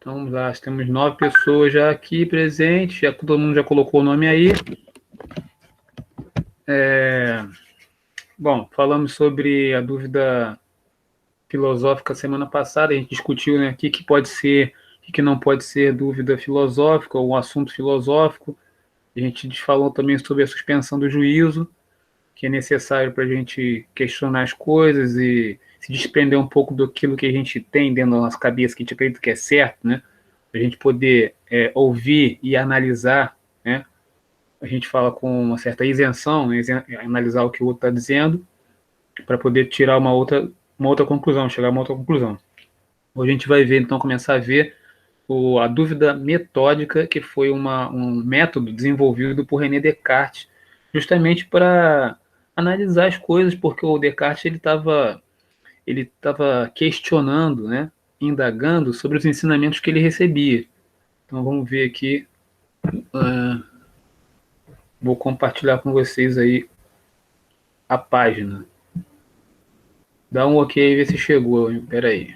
Então, vamos lá, temos 9 pessoas já aqui presentes, já, todo mundo já colocou o nome aí. Bom, falamos sobre a dúvida filosófica semana passada, a gente discutiu, né, o que pode ser, o que não pode ser dúvida filosófica ou um assunto filosófico. A gente falou também sobre a suspensão do juízo, que é necessário para a gente questionar as coisas e se desprender um pouco daquilo que a gente tem dentro da nossa cabeça, que a gente acredita que é certo, né? Para a gente poder ouvir e analisar, né? A gente fala com uma certa isenção, né? Analisar o que o outro está dizendo, para poder tirar uma outra conclusão, chegar a uma outra conclusão. Hoje a gente vai ver, então, começar a ver a dúvida metódica, que foi um método desenvolvido por René Descartes, justamente para analisar as coisas, porque o Descartes ele estava questionando, né, indagando sobre os ensinamentos que ele recebia. Então vamos ver aqui, vou compartilhar com vocês aí a página. Dá um ok e vê se chegou. Espera aí.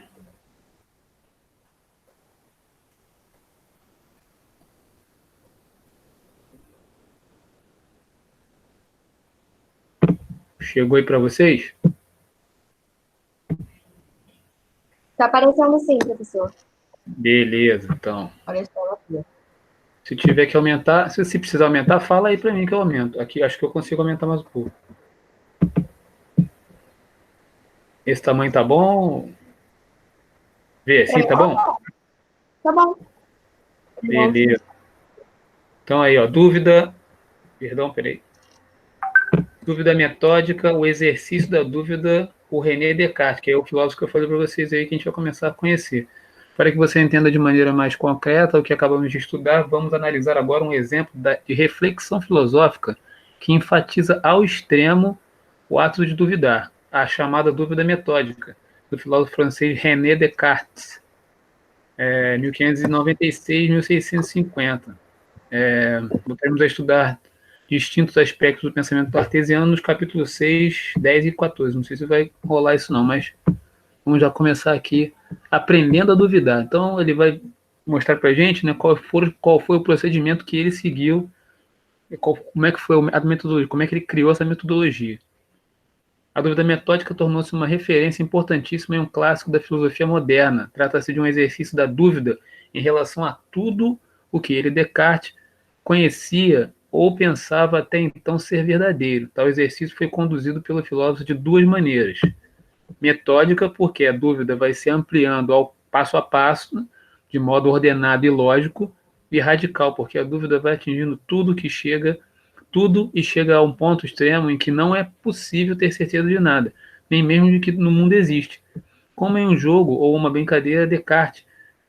Chegou aí para vocês? Tá aparecendo sim, professor. Beleza, então. Apareceu aqui. Se tiver que aumentar, se precisar aumentar, fala aí para mim que eu aumento. Aqui acho que eu consigo aumentar mais um pouco. Esse tamanho tá bom? Vê, assim tá bom? Tá bom. Beleza. Então aí, ó, dúvida. Perdão, peraí. Dúvida metódica, o exercício da dúvida, o René Descartes, que é o filósofo que eu falei para vocês aí, que a gente vai começar a conhecer. Para que você entenda de maneira mais concreta o que acabamos de estudar, vamos analisar agora um exemplo de reflexão filosófica que enfatiza ao extremo o ato de duvidar, a chamada dúvida metódica, do filósofo francês René Descartes, 1596-1650. Voltaremos a estudar distintos aspectos do pensamento cartesiano nos capítulos 6, 10 e 14. Não sei se vai rolar isso não, mas vamos já começar aqui aprendendo a duvidar. Então, ele vai mostrar para a gente, né, qual foi o procedimento que ele seguiu, como é que foi a metodologia, como é que ele criou essa metodologia. A dúvida metódica tornou-se uma referência importantíssima e um clássico da filosofia moderna. Trata-se de um exercício da dúvida em relação a tudo o que ele, Descartes, conhecia ou pensava até então ser verdadeiro. Tal exercício foi conduzido pelo filósofo de duas maneiras. Metódica, porque a dúvida vai se ampliando ao passo a passo, de modo ordenado e lógico, e radical, porque a dúvida vai atingindo tudo e chega a um ponto extremo em que não é possível ter certeza de nada, nem mesmo de que no mundo existe. Como em um jogo ou uma brincadeira, Descartes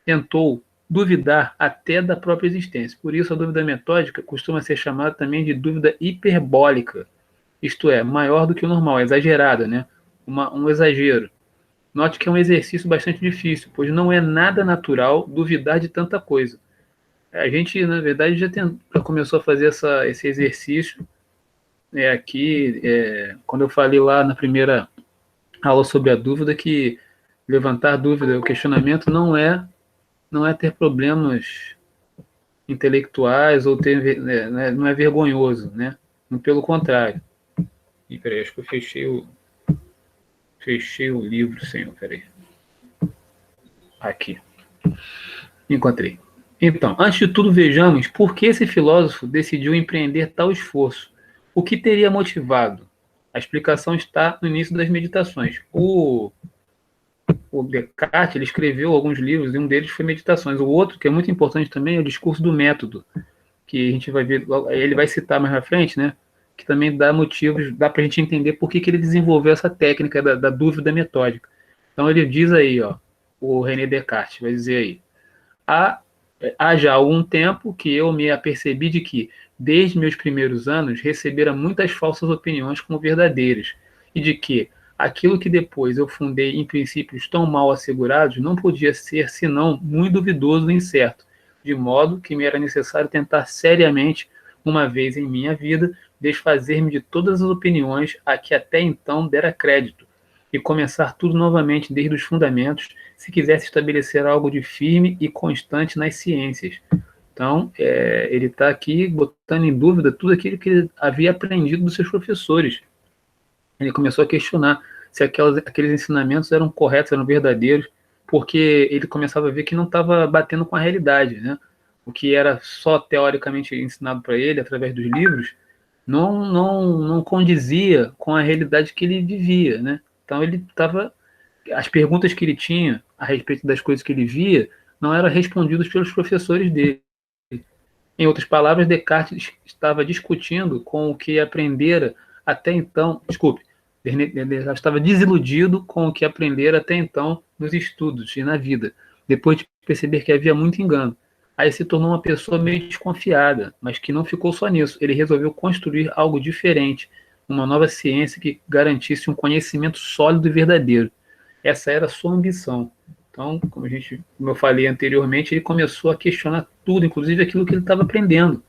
tentou duvidar até da própria existência. Por isso, a dúvida metódica costuma ser chamada também de dúvida hiperbólica, isto é, maior do que o normal, exagerada, né? Um exagero. Note que é um exercício bastante difícil, pois não é nada natural duvidar de tanta coisa. A gente, na verdade, já começou a fazer esse exercício aqui, quando eu falei lá na primeira aula sobre a dúvida, que levantar dúvida, o questionamento não é ter problemas intelectuais ou não é vergonhoso, né? Pelo contrário. E peraí, acho que eu fechei o livro, senhor, peraí. Aqui. Encontrei. Então, antes de tudo, vejamos por que esse filósofo decidiu empreender tal esforço. O que teria motivado? A explicação está no início das meditações. O Descartes ele escreveu alguns livros e um deles foi Meditações. O outro, que é muito importante também, é o Discurso do Método, que a gente vai ver, ele vai citar mais na frente, né? Que também dá motivos, dá para a gente entender por que ele desenvolveu essa técnica da dúvida metódica. Então ele diz aí, ó, o René Descartes vai dizer aí: há já algum tempo que eu me apercebi de que, desde meus primeiros anos, recebera muitas falsas opiniões como verdadeiras, e de que aquilo que depois eu fundei em princípios tão mal assegurados não podia ser senão muito duvidoso e incerto, de modo que me era necessário tentar seriamente, uma vez em minha vida, desfazer-me de todas as opiniões a que até então dera crédito, e começar tudo novamente desde os fundamentos, se quisesse estabelecer algo de firme e constante nas ciências. Então, ele está aqui botando em dúvida tudo aquilo que ele havia aprendido dos seus professores. Ele começou a questionar se aqueles ensinamentos eram corretos, eram verdadeiros, porque ele começava a ver que não estava batendo com a realidade, né? O que era só teoricamente ensinado para ele através dos livros não condizia com a realidade que ele vivia, né? Então ele estava, as perguntas que ele tinha a respeito das coisas que ele via não eram respondidas pelos professores dele. Em outras palavras, Descartes estava discutindo com o que aprendera até então, ele estava desiludido com o que aprendera até então nos estudos e na vida, depois de perceber que havia muito engano. Aí se tornou uma pessoa meio desconfiada, mas que não ficou só nisso. Ele resolveu construir algo diferente, uma nova ciência que garantisse um conhecimento sólido e verdadeiro. Essa era a sua ambição. Então, como eu falei anteriormente, ele começou a questionar tudo, inclusive aquilo que ele estava aprendendo.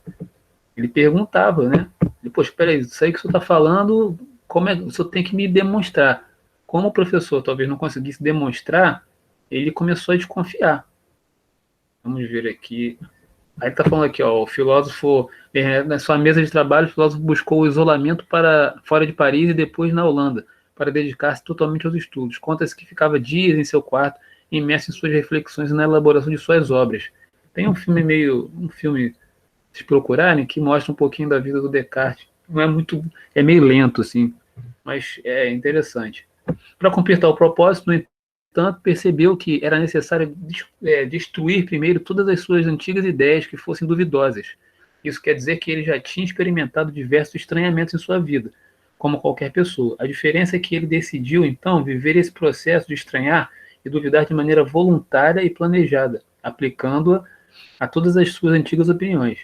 Ele perguntava, né? Poxa, espera aí, isso aí que o senhor está falando, como é que o senhor tem que me demonstrar? Como o professor talvez não conseguisse demonstrar, ele começou a desconfiar. Vamos ver aqui. Aí está falando aqui, ó, o filósofo, na sua mesa de trabalho, o filósofo buscou o isolamento para fora de Paris e depois na Holanda, para dedicar-se totalmente aos estudos. Conta-se que ficava dias em seu quarto, imerso em suas reflexões e na elaboração de suas obras. Tem um filme, se procurarem, que mostra um pouquinho da vida do Descartes. Não é muito, é meio lento, assim, mas é interessante. Para completar o propósito, no entanto, percebeu que era necessário destruir primeiro todas as suas antigas ideias que fossem duvidosas. Isso quer dizer que ele já tinha experimentado diversos estranhamentos em sua vida, como qualquer pessoa. A diferença é que ele decidiu, então, viver esse processo de estranhar e duvidar de maneira voluntária e planejada, aplicando-a a todas as suas antigas opiniões.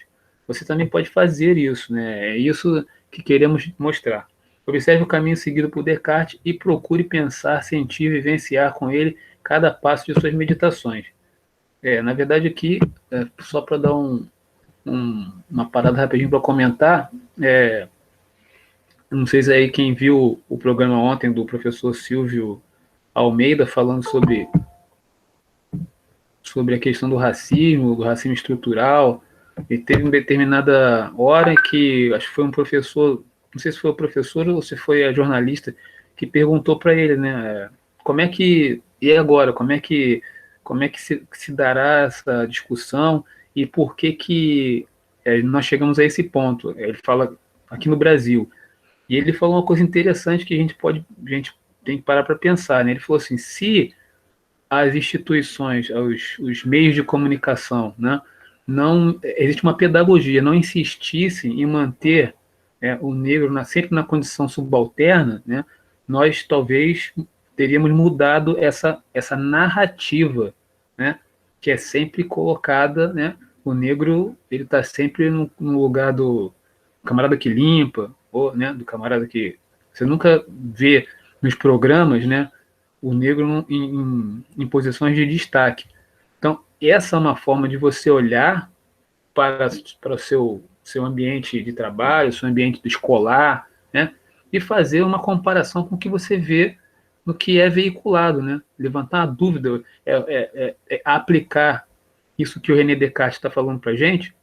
Você também pode fazer isso, né? É isso que queremos mostrar. Observe o caminho seguido por Descartes e procure pensar, sentir, vivenciar com ele cada passo de suas meditações. Na verdade, aqui, só para dar uma parada rapidinho para comentar, não sei se aí quem viu o programa ontem do professor Silvio Almeida falando sobre a questão do racismo estrutural, e teve uma determinada hora que, acho que foi um professor, não sei se foi o professor ou se foi a jornalista, que perguntou para ele, né, como é que, e agora, como é que se dará essa discussão e por que nós chegamos a esse ponto? Ele fala aqui no Brasil, e ele falou uma coisa interessante que a gente tem que parar para pensar, né? Ele falou assim, se as instituições, os meios de comunicação, né, não existe uma pedagogia, não insistissem em manter o negro sempre na condição subalterna, né, nós talvez teríamos mudado essa narrativa, né, que é sempre colocada, né, o negro ele está sempre no lugar do camarada que limpa, ou, né, do camarada que você nunca vê nos programas, né, o negro em posições de destaque. Então, essa é uma forma de você olhar para o seu ambiente de trabalho, seu ambiente escolar, né? E fazer uma comparação com o que você vê no que é veiculado, né? Levantar a dúvida, aplicar isso que o René Descartes está falando para a gente,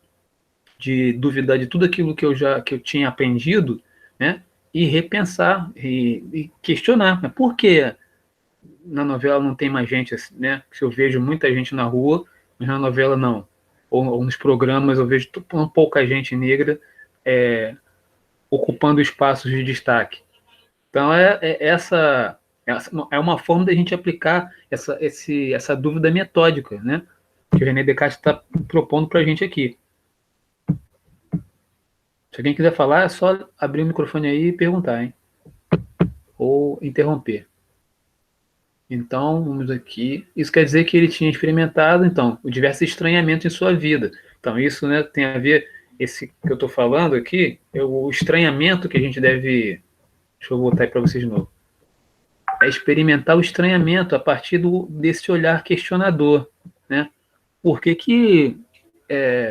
de duvidar de tudo aquilo que eu tinha aprendido, né? E repensar e questionar, né? Por que na novela não tem mais gente, né? Se eu vejo muita gente na rua, mas na novela não. Ou nos programas eu vejo pouca gente negra ocupando espaços de destaque. Então, essa é uma forma da gente aplicar essa dúvida metódica, né? Que o René Descartes está propondo para a gente aqui. Se alguém quiser falar, é só abrir o microfone aí e perguntar, hein? Ou interromper. Então, vamos aqui. Isso quer dizer que ele tinha experimentado, então, diversos estranhamentos em sua vida. Então, isso, né, tem a ver, esse que eu estou falando aqui, é o estranhamento que a gente deve... Deixa eu voltar aí para vocês de novo. É experimentar o estranhamento a partir desse olhar questionador, né? Por que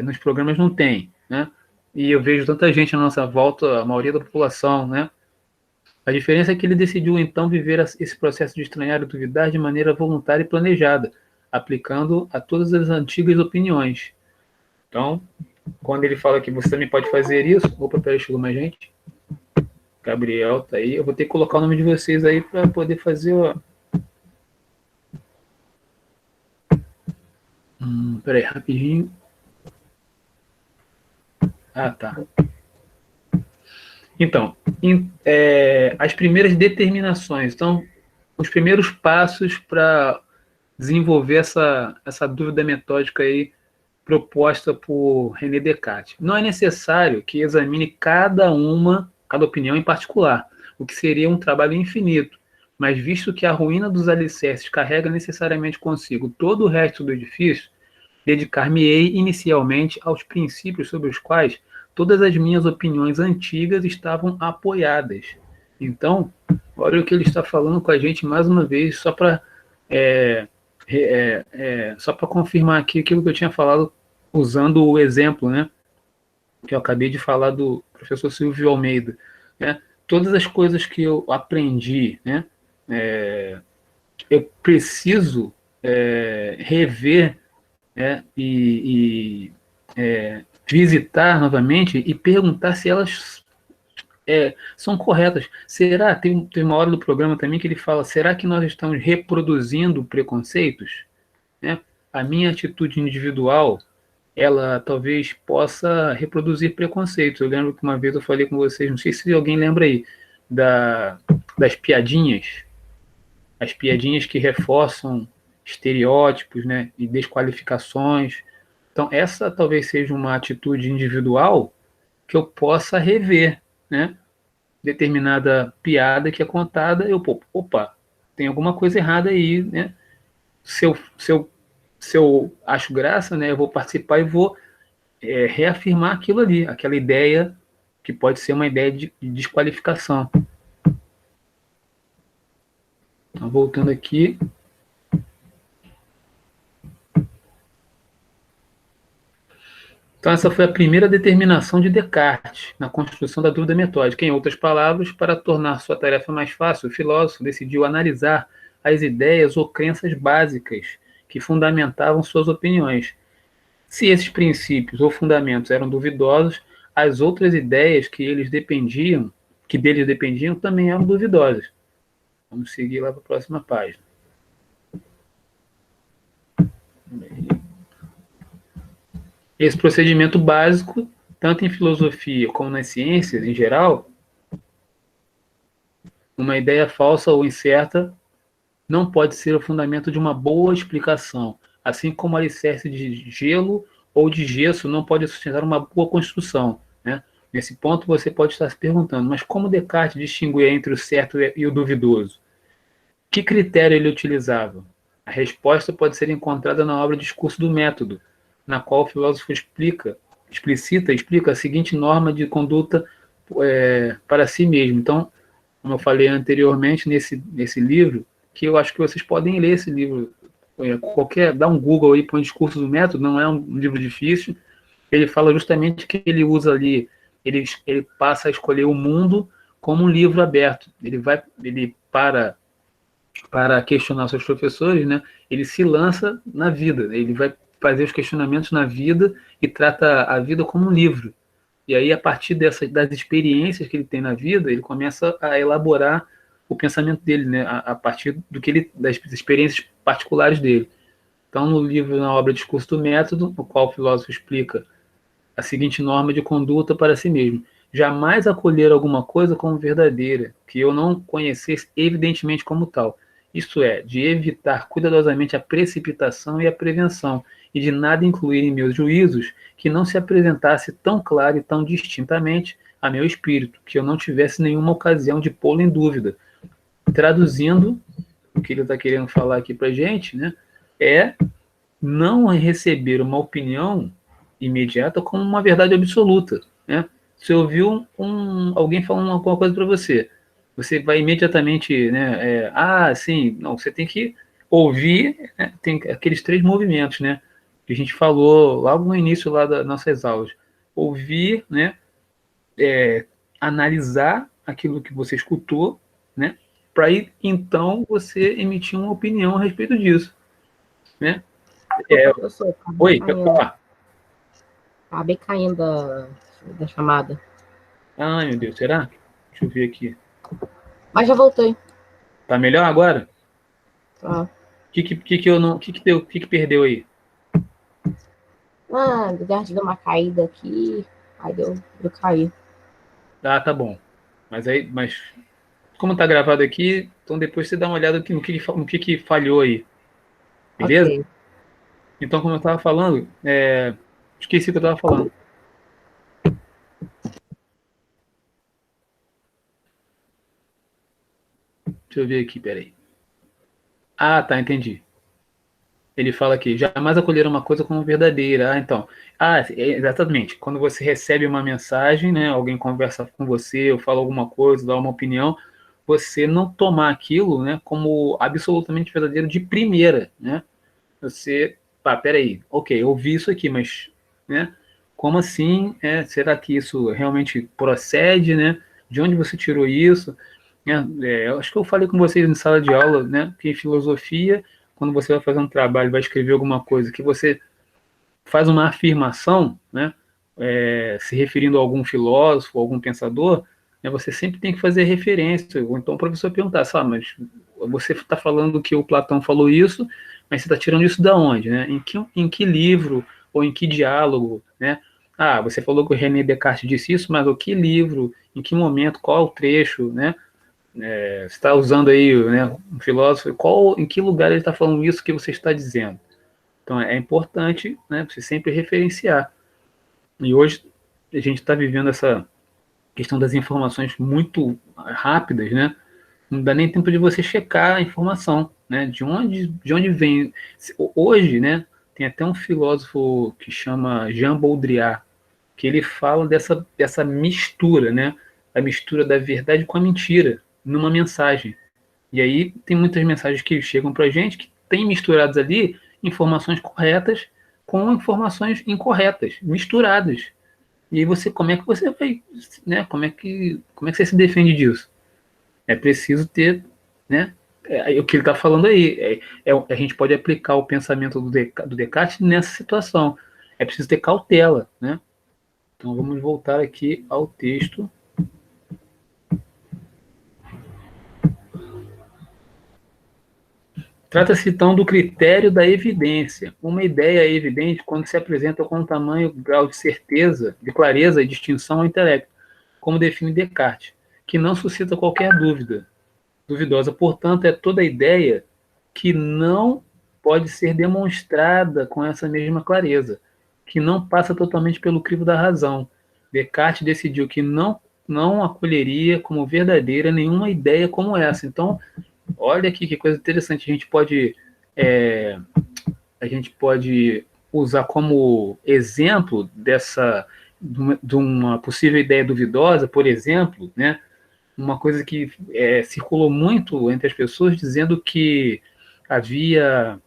nos programas não tem, né? E eu vejo tanta gente à nossa volta, a maioria da população, né, A diferença é que ele decidiu, então, viver esse processo de estranhar e duvidar de maneira voluntária e planejada, aplicando a todas as antigas opiniões. Então, quando ele fala que você também pode fazer isso... Opa, peraí, chegou mais gente. Gabriel tá aí. Eu vou ter que colocar o nome de vocês aí para poder fazer... Peraí, rapidinho. Ah, tá. Então, as primeiras determinações. Então, os primeiros passos para desenvolver essa dúvida metódica aí proposta por René Descartes. Não é necessário que examine cada opinião em particular, o que seria um trabalho infinito, mas visto que a ruína dos alicerces carrega necessariamente consigo todo o resto do edifício, dedicar-me-ei inicialmente aos princípios sobre os quais todas as minhas opiniões antigas estavam apoiadas. Então, olha o que ele está falando com a gente mais uma vez, só para só para confirmar aqui aquilo que eu tinha falado, usando o exemplo, né, que eu acabei de falar do professor Silvio Almeida, né? Todas as coisas que eu aprendi, né, eu preciso rever, e visitar novamente e perguntar se elas são corretas. Será? Tem uma hora do programa também que ele fala, será que nós estamos reproduzindo preconceitos? Né? A minha atitude individual, ela talvez possa reproduzir preconceitos. Eu lembro que uma vez eu falei com vocês, não sei se alguém lembra aí, das piadinhas, as piadinhas que reforçam estereótipos, né, e desqualificações. Então, essa talvez seja uma atitude individual que eu possa rever, né? Determinada piada que é contada, opa, tem alguma coisa errada aí, né? Se eu acho graça, né, eu vou participar e vou reafirmar aquilo ali, aquela ideia que pode ser uma ideia de desqualificação. Então, voltando aqui. Então, essa foi a primeira determinação de Descartes na construção da dúvida metódica. Em outras palavras, para tornar sua tarefa mais fácil, o filósofo decidiu analisar as ideias ou crenças básicas que fundamentavam suas opiniões. Se esses princípios ou fundamentos eram duvidosos, as outras ideias que deles dependiam, também eram duvidosas. Vamos seguir lá para a próxima página. Esse procedimento básico, tanto em filosofia como nas ciências em geral, uma ideia falsa ou incerta não pode ser o fundamento de uma boa explicação, assim como alicerce de gelo ou de gesso não pode sustentar uma boa construção, né? Nesse ponto, você pode estar se perguntando, mas como Descartes distinguia entre o certo e o duvidoso? Que critério ele utilizava? A resposta pode ser encontrada na obra Discurso do Método, na qual o filósofo explica a seguinte norma de conduta para si mesmo. Então, como eu falei anteriormente nesse livro, que eu acho que vocês podem ler esse livro, dá um Google aí, põe Discurso do Método, não é um livro difícil, ele fala justamente que ele usa ali, ele passa a escolher o mundo como um livro aberto, ele para questionar seus professores, né, ele se lança na vida, ele vai fazer os questionamentos na vida e trata a vida como um livro. E aí, a partir das experiências que ele tem na vida, ele começa a elaborar o pensamento dele, né, a partir das experiências particulares dele. Então, no livro, na obra Discurso do Método, no qual o filósofo explica a seguinte norma de conduta para si mesmo: jamais acolher alguma coisa como verdadeira, que eu não conhecesse evidentemente como tal. Isto é, de evitar cuidadosamente a precipitação e a prevenção, e de nada incluir em meus juízos que não se apresentasse tão claro e tão distintamente a meu espírito, que eu não tivesse nenhuma ocasião de pô-lo em dúvida. Traduzindo, o que ele está querendo falar aqui para a gente, né, é não receber uma opinião imediata como uma verdade absoluta, né? Se ouviu alguém falando alguma coisa para você, você vai imediatamente, né? Sim, não, você tem que ouvir, né? Tem aqueles 3 movimentos, né? Que a gente falou logo no início lá das nossas aulas. Ouvir, né? Analisar, aquilo que você escutou, né? Para aí, então, você emitir uma opinião a respeito disso, né? Professor, Oi, pode falar. acabei caindo da chamada. Ai, meu Deus, será? Deixa eu ver aqui. Mas já voltei. Tá melhor agora? Tá. Que eu não, que deu, que perdeu aí? Deu uma caída aqui. Aí deu cair. Ah, tá bom. Mas como tá gravado aqui, então depois você dá uma olhada no que falhou aí, beleza? Ok. Então, como eu estava falando, esqueci o que eu estava falando. Deixa eu ver aqui, peraí. Ah, tá, entendi. Ele fala aqui, jamais acolher uma coisa como verdadeira. Ah, então. Ah, exatamente. Quando você recebe uma mensagem, né, alguém conversa com você, ou fala alguma coisa, dá uma opinião, você não tomar aquilo, né, como absolutamente verdadeiro de primeira, né? Você, peraí, ok, eu ouvi isso aqui, mas, né, como assim? Será que isso realmente procede, né? De onde você tirou isso? Eu acho que eu falei com vocês em sala de aula, né, que em filosofia, quando você vai fazer um trabalho, vai escrever alguma coisa, que você faz uma afirmação, né, se referindo a algum filósofo, algum pensador, né, você sempre tem que fazer referência, ou então o professor perguntar, mas você está falando que o Platão falou isso, mas você está tirando isso da onde, né? Em que livro ou em que diálogo, né? Ah, você falou que o René Descartes disse isso, mas o que livro, em que momento, qual o trecho, né? Você está usando aí, né, um filósofo, em que lugar ele está falando isso que você está dizendo? Então é importante, né, você sempre referenciar. E hoje a gente está vivendo essa questão das informações muito rápidas, né? Não dá nem tempo de você checar a informação, né? De onde vem. Hoje, né? Tem até um filósofo que chama Jean Baudrillard, que ele fala dessa mistura, né? A mistura da verdade com a mentira numa mensagem. E aí tem muitas mensagens que chegam para a gente que tem misturadas ali informações corretas com informações incorretas, misturadas. E aí como é que você vai, né? Como é que você se defende disso? É preciso ter, né? O que ele está falando aí. A gente pode aplicar o pensamento do Descartes nessa situação. É preciso ter cautela, né? Então vamos voltar aqui ao texto. Trata-se então do critério da evidência. Uma ideia é evidente quando se apresenta com um tamanho grau de certeza, de clareza e distinção ao intelecto, como define Descartes, que não suscita qualquer dúvida. Duvidosa, portanto, é toda ideia que não pode ser demonstrada com essa mesma clareza, que não passa totalmente pelo crivo da razão. Descartes decidiu que não acolheria como verdadeira nenhuma ideia como essa. Então, olha aqui que coisa interessante. A gente pode usar como exemplo de uma possível ideia duvidosa, por exemplo, né? Uma coisa que circulou muito entre as pessoas dizendo havia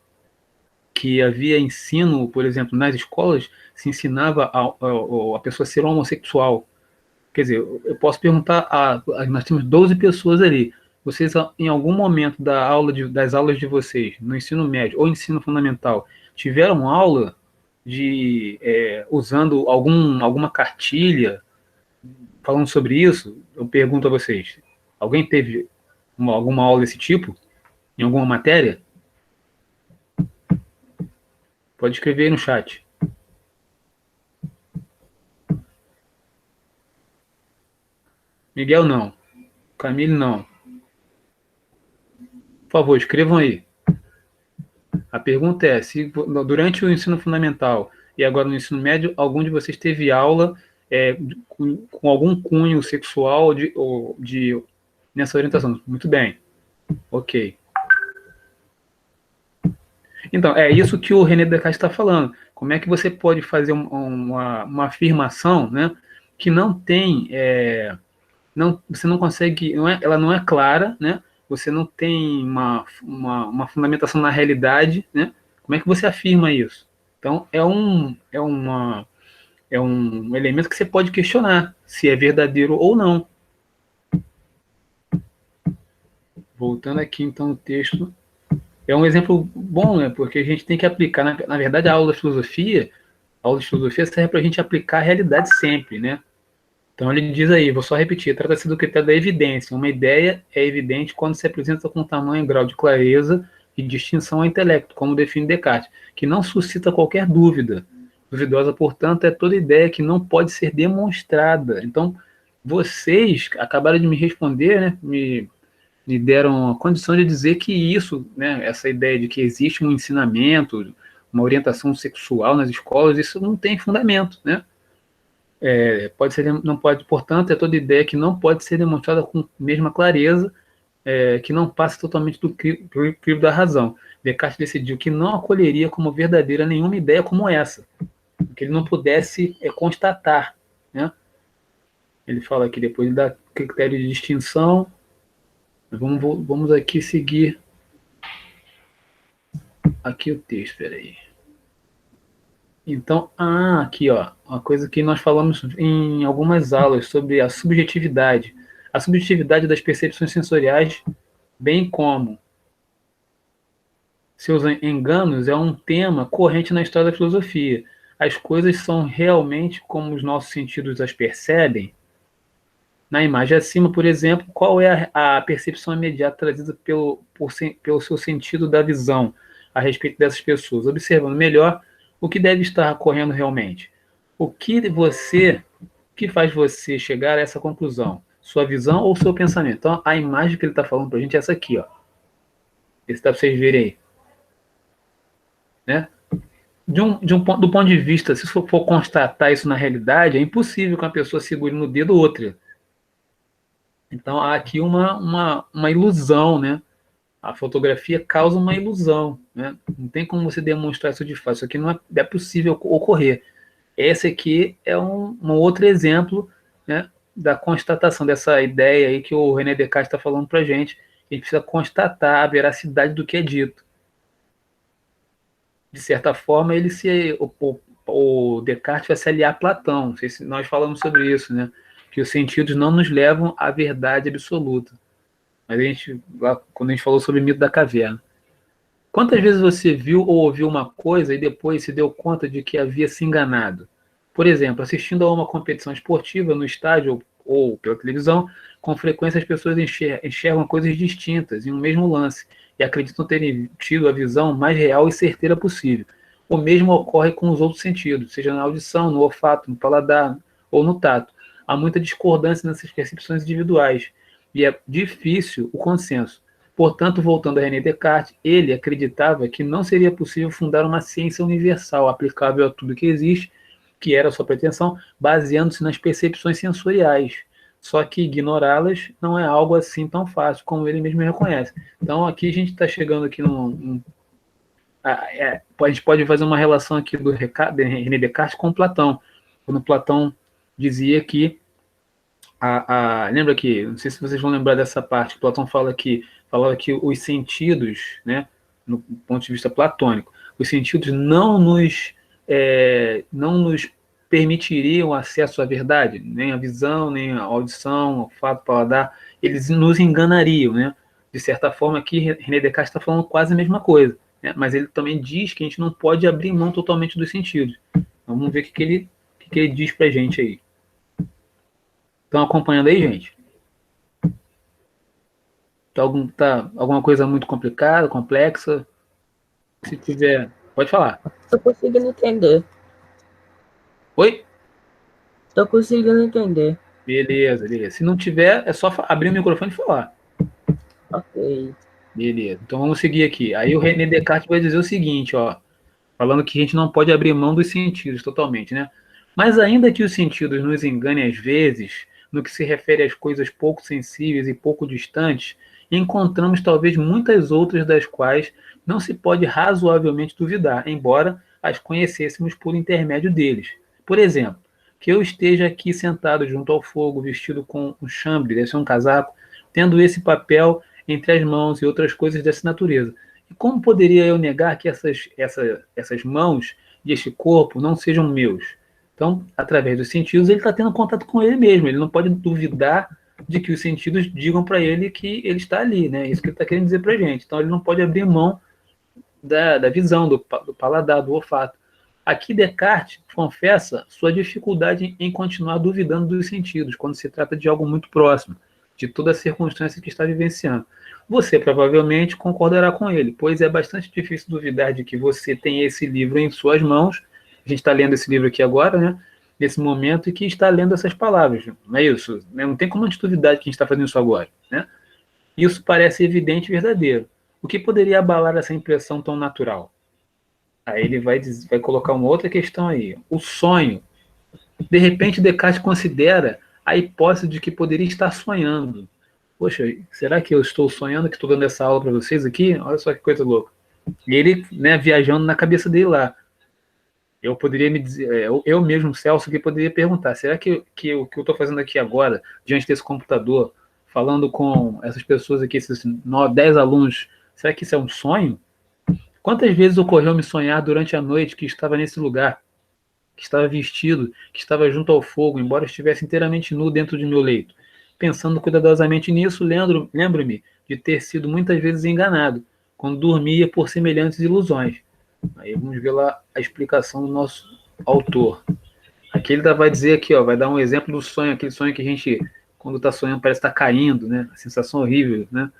que havia ensino, por exemplo, nas escolas se ensinava a pessoa a ser homossexual. Quer dizer, eu posso perguntar, nós temos 12 pessoas ali. Vocês, em algum momento das aulas de vocês, no ensino médio ou ensino fundamental, tiveram aula usando alguma cartilha falando sobre isso? Eu pergunto a vocês, alguém teve alguma aula desse tipo? Em alguma matéria? Pode escrever aí no chat. Miguel, não. Camille, não. Por favor, escrevam aí. A pergunta é, se durante o ensino fundamental e agora no ensino médio, algum de vocês teve aula com algum cunho sexual nessa orientação? Muito bem. Ok. Então, é isso que o René Descartes está falando. Como é que você pode fazer uma afirmação, né, que não tem... você não consegue... ela não é clara, né? Você não tem uma fundamentação na realidade, né? Como é que você afirma isso? Então, é um elemento que você pode questionar se é verdadeiro ou não. Voltando aqui, então, o texto é um exemplo bom, né? Porque a gente tem que aplicar, na verdade, a aula de filosofia serve para a gente aplicar a realidade sempre, né? Então ele diz aí, vou só repetir, trata-se do critério da evidência. Uma ideia é evidente quando se apresenta com tamanho e grau de clareza e distinção ao intelecto, como define Descartes, que não suscita qualquer dúvida. Duvidosa, portanto, é toda ideia que não pode ser demonstrada. Então, vocês acabaram de me responder, né? Me deram a condição de dizer que isso, né, essa ideia de que existe um ensinamento, uma orientação sexual nas escolas, isso não tem fundamento, né? Pode ser, não pode, portanto, é toda ideia que não pode ser demonstrada com mesma clareza, que não passa totalmente do crivo da razão. Descartes decidiu que não acolheria como verdadeira nenhuma ideia como essa, que ele não pudesse constatar, né? Ele fala aqui depois da critério de distinção. Vamos aqui seguir aqui o texto, peraí. Então, aqui, ó, uma coisa que nós falamos em algumas aulas sobre a subjetividade. A subjetividade das percepções sensoriais, bem como seus enganos, é um tema corrente na história da filosofia. As coisas são realmente como os nossos sentidos as percebem? Na imagem acima, por exemplo, qual é a percepção imediata trazida pelo seu sentido da visão a respeito dessas pessoas? Observando melhor o que deve estar ocorrendo realmente. O que faz você chegar a essa conclusão? Sua visão ou seu pensamento? Então, a imagem que ele está falando para a gente é essa aqui, ó. Esse dá para vocês verem aí. Né? Do ponto de vista, se for constatar isso na realidade, é impossível que uma pessoa segure no dedo outra. Então, há aqui uma ilusão, né? A fotografia causa uma ilusão, né? Não tem como você demonstrar isso de fato. Isso aqui não é possível ocorrer. Esse aqui é um outro exemplo, né, da constatação dessa ideia aí que o René Descartes está falando para a gente. A gente precisa constatar a veracidade do que é dito. De certa forma, o Descartes vai se aliar a Platão. Não sei se nós falamos sobre isso, né? Que os sentidos não nos levam à verdade absoluta. Mas quando a gente falou sobre o mito da caverna. Quantas vezes você viu ou ouviu uma coisa e depois se deu conta de que havia se enganado? Por exemplo, assistindo a uma competição esportiva no estádio ou pela televisão, com frequência as pessoas enxergam coisas distintas em um mesmo lance e acreditam terem tido a visão mais real e certeira possível. O mesmo ocorre com os outros sentidos, seja na audição, no olfato, no paladar ou no tato. Há muita discordância nessas percepções individuais e é difícil o consenso. Portanto, voltando a René Descartes, ele acreditava que não seria possível fundar uma ciência universal aplicável a tudo que existe, que era a sua pretensão, baseando-se nas percepções sensoriais. Só que ignorá-las não é algo assim tão fácil, como ele mesmo reconhece. Então, aqui a gente está chegando aqui a gente pode fazer uma relação aqui do René Descartes com Platão. Quando Platão dizia que lembra que, não sei se vocês vão lembrar dessa parte, que Platão falava que os sentidos, né, no ponto de vista platônico, os sentidos não nos permitiriam acesso à verdade, nem a visão, nem a audição, o fato, paladar, eles nos enganariam, né? De certa forma, aqui René Descartes está falando quase a mesma coisa, né? Mas ele também diz que a gente não pode abrir mão totalmente dos sentidos. Então, vamos ver o que ele diz para a gente aí. Estão acompanhando aí, gente? Tá alguma coisa muito complicada, complexa? Se tiver, pode falar. Estou conseguindo entender. Oi? Estou conseguindo entender. Beleza. Se não tiver, é só abrir o microfone e falar. Ok. Beleza. Então vamos seguir aqui. Aí o René Descartes vai dizer o seguinte, ó, falando que a gente não pode abrir mão dos sentidos totalmente, né? Mas ainda que os sentidos nos enganem às vezes, no que se refere às coisas pouco sensíveis e pouco distantes, encontramos talvez muitas outras das quais não se pode razoavelmente duvidar, embora as conhecêssemos por intermédio deles. Por exemplo, que eu esteja aqui sentado junto ao fogo, vestido com um chambre, deve ser um casaco, tendo esse papel entre as mãos e outras coisas dessa natureza. E como poderia eu negar que essas mãos e este corpo não sejam meus? Então, através dos sentidos, ele está tendo contato com ele mesmo. Ele não pode duvidar de que os sentidos digam para ele que ele está ali, né? Isso que ele está querendo dizer para a gente. Então, ele não pode abrir mão da visão, do paladar, do olfato. Aqui, Descartes confessa sua dificuldade em continuar duvidando dos sentidos, quando se trata de algo muito próximo, de toda a circunstância que está vivenciando. Você provavelmente concordará com ele, pois é bastante difícil duvidar de que você tem esse livro em suas mãos. A gente está lendo esse livro aqui agora, né? Nesse momento, e que está lendo essas palavras. Não é isso? Não tem como a gente duvidar de que a gente está fazendo isso agora, né? Isso parece evidente e verdadeiro. O que poderia abalar essa impressão tão natural? Aí ele vai colocar uma outra questão aí. O sonho. De repente, Descartes considera a hipótese de que poderia estar sonhando. Poxa, será que eu estou sonhando que estou dando essa aula para vocês aqui? Olha só que coisa louca. E ele, né, viajando na cabeça dele lá. Eu poderia me dizer, eu mesmo, Celso, que poderia perguntar, será que o que eu estou fazendo aqui agora, diante desse computador, falando com essas pessoas aqui, esses 10 alunos, será que isso é um sonho? Quantas vezes ocorreu me sonhar durante a noite que estava nesse lugar, que estava vestido, que estava junto ao fogo, embora estivesse inteiramente nu dentro de meu leito? Pensando cuidadosamente nisso, lembro-me de ter sido muitas vezes enganado, quando dormia por semelhantes ilusões. Aí vamos ver lá a explicação do nosso autor. Aqui ele vai dizer aqui, ó, vai dar um exemplo do sonho, aquele sonho que a gente, quando está sonhando, parece estar caindo, né? A sensação horrível, né?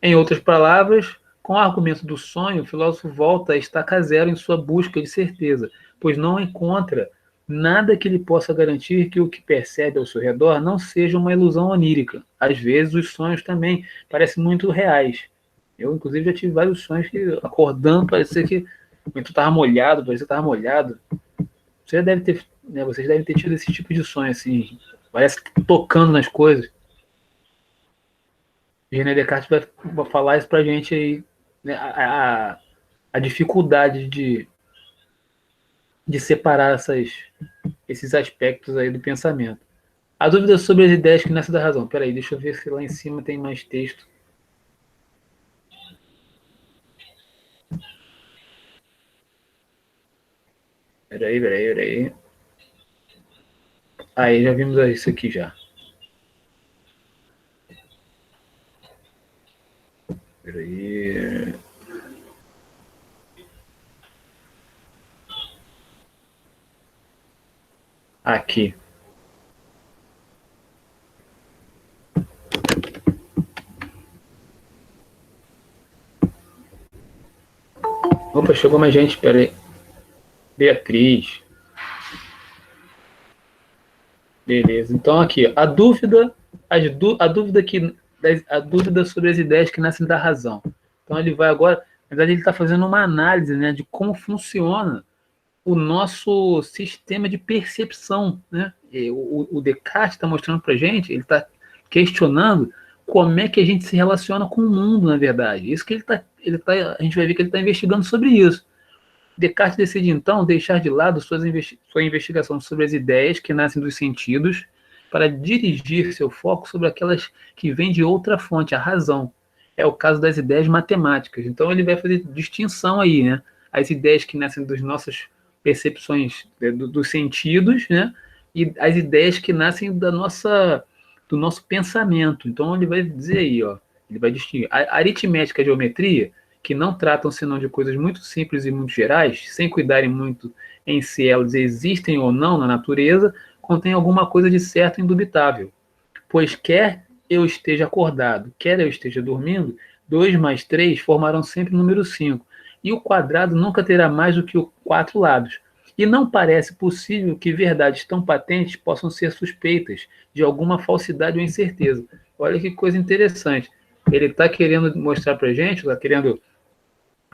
Em outras palavras, com o argumento do sonho, o filósofo volta a estaca zero em sua busca de certeza, pois não encontra nada que lhe possa garantir que o que percebe ao seu redor não seja uma ilusão onírica. Às vezes, os sonhos também parecem muito reais. Eu, inclusive, já tive vários sonhos que, acordando, parecia que tu estava molhado, parecia que estava molhado. Você deve ter, né, vocês devem ter tido esse tipo de sonho, assim, parece que tocando nas coisas. René Descartes vai falar isso pra gente aí, né, a dificuldade de separar esses aspectos aí do pensamento. A dúvida sobre as ideias que nascem da razão. Peraí, deixa eu ver se lá em cima tem mais texto. Peraí. Aí, já vimos isso aqui já. Peraí. Aqui. Opa, chegou mais gente, peraí. Beatriz. Beleza. Então, aqui, a dúvida sobre as ideias que nascem da razão. Então, ele vai agora, na verdade, ele está fazendo uma análise, né, de como funciona o nosso sistema de percepção, né? O Descartes está mostrando para a gente, ele está questionando como é que a gente se relaciona com o mundo, na verdade. Isso que a gente vai ver que ele está investigando sobre isso. Descartes decide, então, deixar de lado sua investigação sobre as ideias que nascem dos sentidos para dirigir seu foco sobre aquelas que vêm de outra fonte, a razão. É o caso das ideias matemáticas. Então, ele vai fazer distinção aí, né? As ideias que nascem das nossas percepções, dos sentidos, né? E as ideias que nascem do nosso pensamento. Então, ele vai dizer aí, ó, ele vai distinguir. A aritmética e a geometria, que não tratam senão de coisas muito simples e muito gerais, sem cuidarem muito em se elas existem ou não na natureza, contém alguma coisa de certo e indubitável. Pois quer eu esteja acordado, quer eu esteja dormindo, 2 mais 3 formarão sempre o número 5, e o quadrado nunca terá mais do que 4 lados. E não parece possível que verdades tão patentes possam ser suspeitas de alguma falsidade ou incerteza. Olha que coisa interessante. Ele está querendo mostrar para a gente, está querendo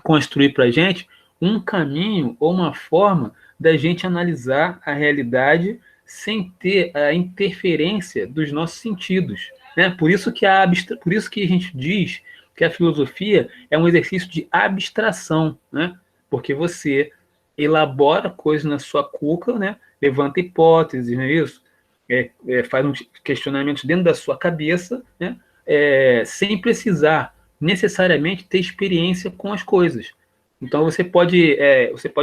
construir para a gente um caminho ou uma forma da gente analisar a realidade sem ter a interferência dos nossos sentidos, né? Por isso que a gente diz que a filosofia é um exercício de abstração, né? Porque você elabora coisas na sua cuca, né? Levanta hipóteses, não é isso? Faz um questionamento dentro da sua cabeça, né? Sem precisar necessariamente ter experiência com as coisas. Então você pode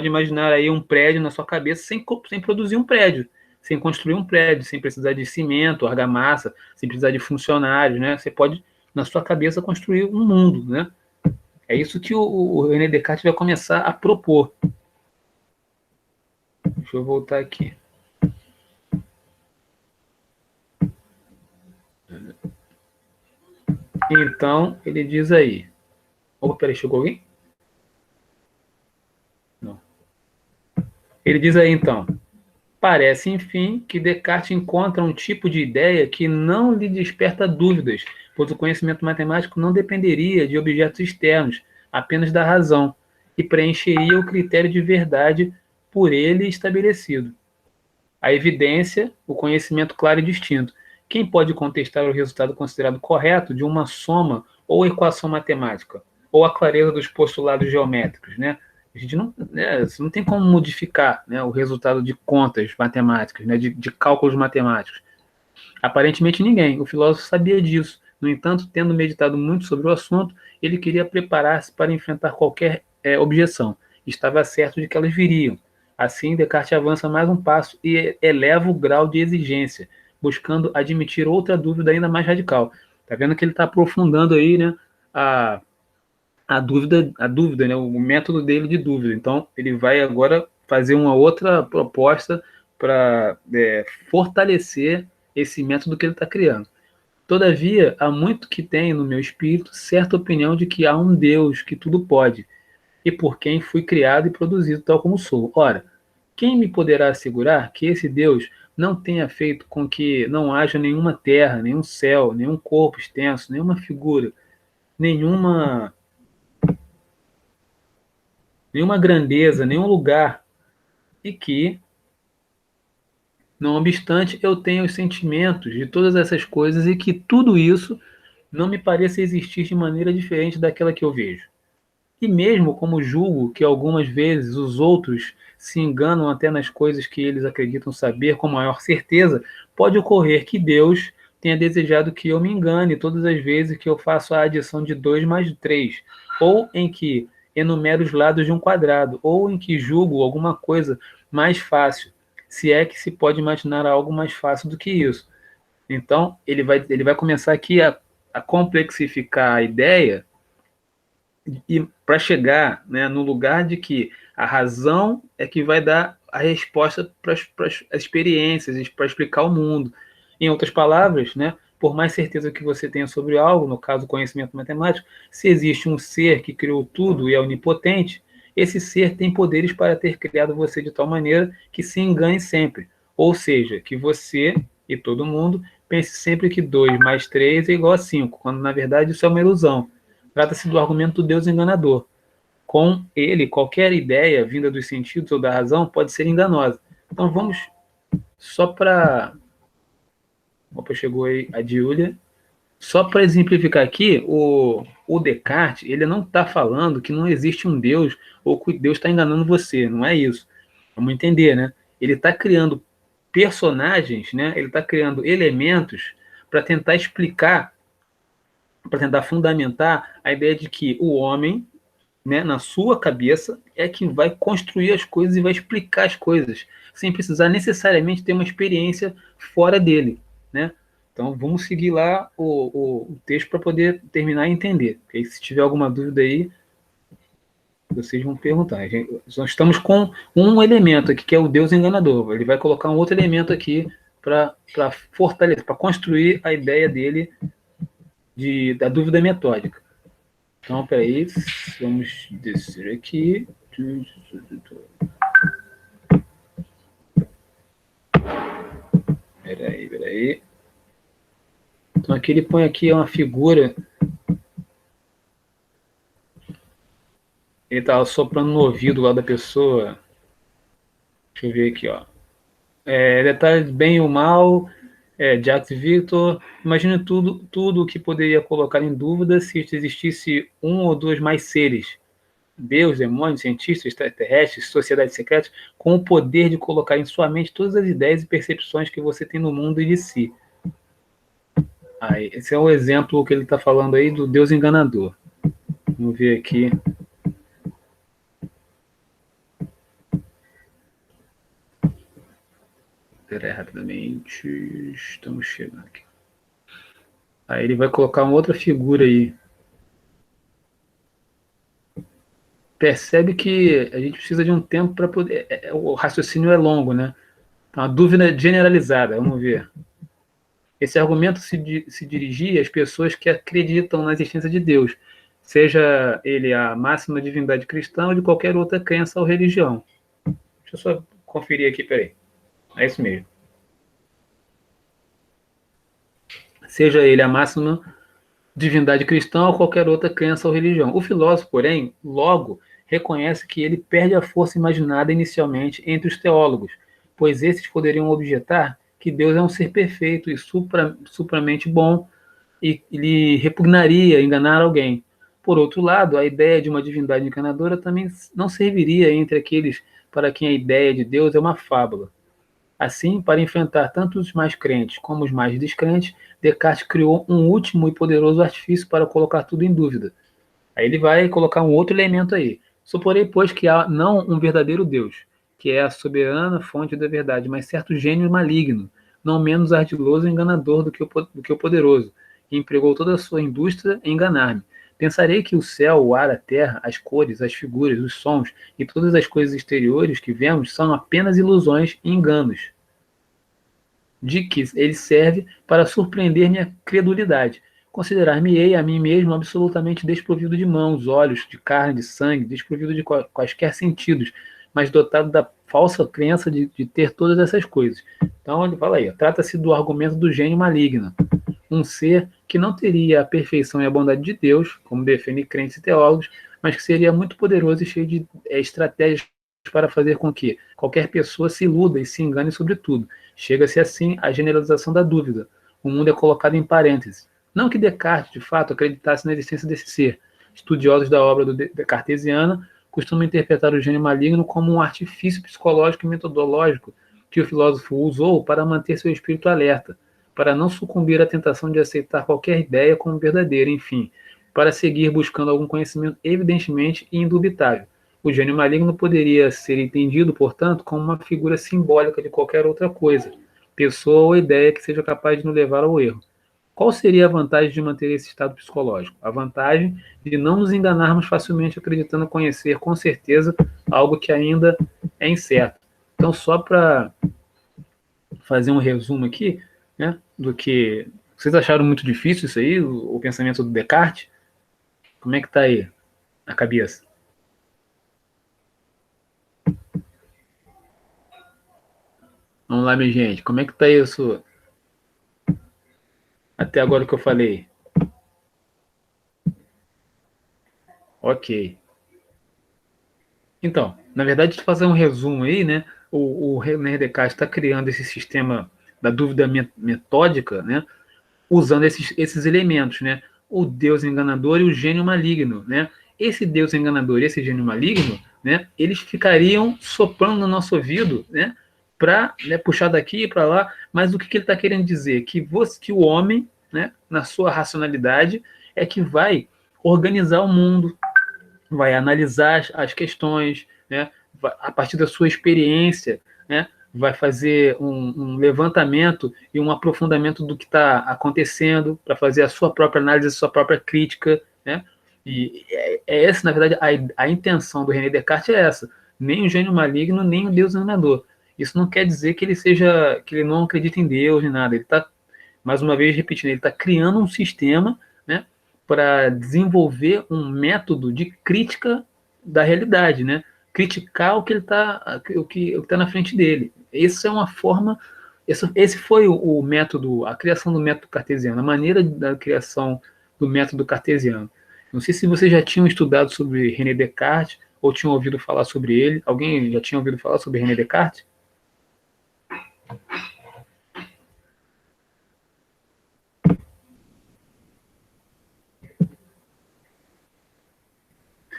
imaginar aí um prédio na sua cabeça sem produzir um prédio. sem construir um prédio, sem precisar de cimento, argamassa, sem precisar de funcionários, né? Você pode, na sua cabeça, construir um mundo, né? É isso que o René Descartes vai começar a propor. Deixa eu voltar aqui. Então, ele diz aí... Opa, peraí, chegou alguém? Não. Ele diz aí, então... Parece, enfim, que Descartes encontra um tipo de ideia que não lhe desperta dúvidas, pois o conhecimento matemático não dependeria de objetos externos, apenas da razão, e preencheria o critério de verdade por ele estabelecido. A evidência, o conhecimento claro e distinto. Quem pode contestar o resultado considerado correto de uma soma ou equação matemática? Ou a clareza dos postulados geométricos, né? A gente não, né, você não tem como modificar, né, o resultado de contas matemáticas, né, de cálculos matemáticos. Aparentemente ninguém. O filósofo sabia disso. No entanto, tendo meditado muito sobre o assunto, ele queria preparar-se para enfrentar qualquer objeção. Estava certo de que elas viriam. Assim, Descartes avança mais um passo e eleva o grau de exigência, buscando admitir outra dúvida ainda mais radical. Está vendo que ele está aprofundando aí, né, a dúvida, né, o método dele de dúvida. Então, ele vai agora fazer uma outra proposta para fortalecer esse método que ele está criando. Todavia, há muito que tem no meu espírito certa opinião de que há um Deus que tudo pode, e por quem fui criado e produzido tal como sou. Ora, quem me poderá assegurar que esse Deus não tenha feito com que não haja nenhuma terra, nenhum céu, nenhum corpo extenso, nenhuma figura, nenhuma grandeza, nenhum lugar, e que, não obstante, eu tenho os sentimentos de todas essas coisas e que tudo isso não me pareça existir de maneira diferente daquela que eu vejo. E mesmo como julgo que algumas vezes os outros se enganam até nas coisas que eles acreditam saber com maior certeza, pode ocorrer que Deus tenha desejado que eu me engane todas as vezes que eu faço a adição de 2 mais 3, ou em que enumero os lados de um quadrado, ou em que julgo alguma coisa mais fácil, se é que se pode imaginar algo mais fácil do que isso. Então, ele vai começar aqui a complexificar a ideia e para chegar, né, no lugar de que a razão é que vai dar a resposta para as experiências, para explicar o mundo. Em outras palavras, né, por mais certeza que você tenha sobre algo, no caso, conhecimento matemático, se existe um ser que criou tudo e é onipotente, esse ser tem poderes para ter criado você de tal maneira que se engane sempre. Ou seja, que você e todo mundo pense sempre que 2 mais 3 é igual a 5, quando na verdade isso é uma ilusão. Trata-se do argumento do Deus enganador. Com ele, qualquer ideia vinda dos sentidos ou da razão pode ser enganosa. Então vamos só para... Opa, chegou aí a Júlia. Só para exemplificar aqui, o Descartes, ele não está falando que não existe um Deus ou que Deus está enganando você. Não é isso. Vamos entender, né? Ele está criando personagens, né? Ele está criando elementos para tentar explicar, para tentar fundamentar a ideia de que o homem, né, na sua cabeça, é que vai construir as coisas e vai explicar as coisas, sem precisar necessariamente ter uma experiência fora dele, né? Então, vamos seguir lá o texto para poder terminar e entender. Porque se tiver alguma dúvida aí, vocês vão perguntar. Nós estamos com um elemento aqui, que é o Deus enganador. Ele vai colocar um outro elemento aqui para fortalecer, para construir a ideia dele da dúvida metódica. Então, peraí, vamos descer aqui. Peraí. Então, aqui ele põe aqui uma figura. Ele está soprando no ouvido lá da pessoa. Deixa eu ver aqui, ó. Detalhes bem ou mal, Jacques Victor. Imagine tudo o que poderia colocar em dúvida se existisse um ou dois mais seres, Deus, demônios, cientistas, extraterrestres, sociedades secretas, com o poder de colocar em sua mente todas as ideias e percepções que você tem no mundo e de si. Esse é o exemplo que ele está falando aí do Deus enganador. Vamos ver aqui. Peraí, rapidamente. Estamos chegando aqui. Aí ele vai colocar uma outra figura aí. Percebe que a gente precisa de um tempo para poder. O raciocínio é longo, né? Uma dúvida generalizada, vamos ver. Esse argumento se dirigia às pessoas que acreditam na existência de Deus, seja ele a máxima divindade cristã ou de qualquer outra crença ou religião. Deixa eu só conferir aqui, peraí. É isso mesmo. Seja ele a máxima divindade cristã ou qualquer outra crença ou religião. O filósofo, porém, logo reconhece que ele perde a força imaginada inicialmente entre os teólogos, pois esses poderiam objetar que Deus é um ser perfeito e supramente bom e lhe repugnaria enganar alguém. Por outro lado, a ideia de uma divindade enganadora também não serviria entre aqueles para quem a ideia de Deus é uma fábula. Assim, para enfrentar tanto os mais crentes como os mais descrentes, Descartes criou um último e poderoso artifício para colocar tudo em dúvida. Aí ele vai colocar um outro elemento aí. Suporei, pois, que há não um verdadeiro Deus, que é a soberana fonte da verdade, mas certo gênio maligno, não menos ardiloso e enganador do que o poderoso, que empregou toda a sua indústria em enganar-me. Pensarei que o céu, o ar, a terra, as cores, as figuras, os sons e todas as coisas exteriores que vemos são apenas ilusões e enganos, de que ele serve para surpreender minha credulidade. Considerar-me-ei a mim mesmo absolutamente desprovido de mãos, olhos, de carne, de sangue, desprovido de quaisquer sentidos, mas dotado da falsa crença de ter todas essas coisas. Então ele fala aí, trata-se do argumento do gênio maligno, um ser que não teria a perfeição e a bondade de Deus, como defendem crentes e teólogos, mas que seria muito poderoso e cheio de estratégias para fazer com que qualquer pessoa se iluda e se engane sobre tudo. Chega-se assim à generalização da dúvida. O mundo é colocado em parênteses. Não que Descartes, de fato, acreditasse na existência desse ser. Estudiosos da obra cartesiana costumam interpretar o gênio maligno como um artifício psicológico e metodológico que o filósofo usou para manter seu espírito alerta, para não sucumbir à tentação de aceitar qualquer ideia como verdadeira, enfim, para seguir buscando algum conhecimento evidentemente indubitável. O gênio maligno poderia ser entendido, portanto, como uma figura simbólica de qualquer outra coisa, pessoa ou ideia que seja capaz de nos levar ao erro. Qual seria a vantagem de manter esse estado psicológico? A vantagem de não nos enganarmos facilmente acreditando conhecer com certeza algo que ainda é incerto. Então, só para fazer um resumo aqui, né, do que vocês acharam muito difícil isso aí, o pensamento do Descartes? Como é que está aí a cabeça? Vamos lá, minha gente. Como é que está isso até agora que eu falei? Ok. Então, na verdade, de fazer um resumo aí, né? O René Descartes está criando esse sistema da dúvida metódica, né? Usando esses elementos, né? O Deus enganador e o gênio maligno, né? Esse Deus enganador e esse gênio maligno, né? Eles ficariam soprando no nosso ouvido, né? Para, né, puxar daqui para lá. Mas o que ele está querendo dizer? Que o homem, né? Na sua racionalidade, é que vai organizar o mundo, vai analisar as questões, né? A partir da sua experiência, né? Vai fazer um levantamento e um aprofundamento do que está acontecendo para fazer a sua própria análise, a sua própria crítica, né? E essa, na verdade, a intenção do René Descartes é essa. Nem o gênio maligno, nem o Deus enganador. Isso não quer dizer que ele não acredita em Deus nem nada. Ele está, mais uma vez repetindo, ele está criando um sistema, né, para desenvolver um método de crítica da realidade, né? Criticar o que ele o que está na frente dele. Essa é uma forma. Esse foi o método, a criação do método cartesiano, a maneira da criação do método cartesiano. Não sei se vocês já tinham estudado sobre René Descartes ou tinham ouvido falar sobre ele. Alguém já tinha ouvido falar sobre René Descartes?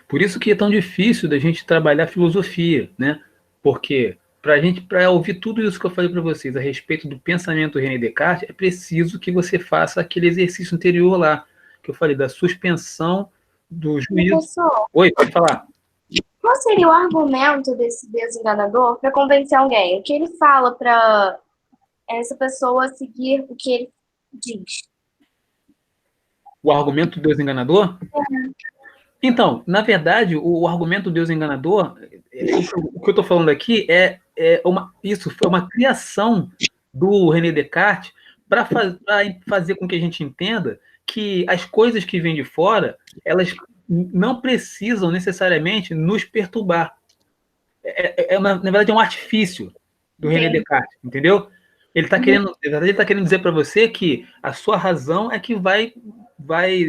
Por isso que é tão difícil da gente trabalhar filosofia, né? Porque para ouvir tudo isso que eu falei para vocês a respeito do pensamento do René Descartes, é preciso que você faça aquele exercício anterior lá, que eu falei, da suspensão do juízo. Professor, Oi, pode falar. qual seria o argumento desse Deus enganador para convencer alguém? O que ele fala para essa pessoa seguir o que ele diz. O argumento do Deus enganador? Então, na verdade, o argumento do Deus enganador, o que eu estou falando aqui isso foi uma criação do René Descartes para fazer com que a gente entenda que as coisas que vêm de fora, elas não precisam necessariamente nos perturbar. Na verdade, é um artifício do René Descartes, entendeu? Ele está querendo dizer para você que a sua razão é que vai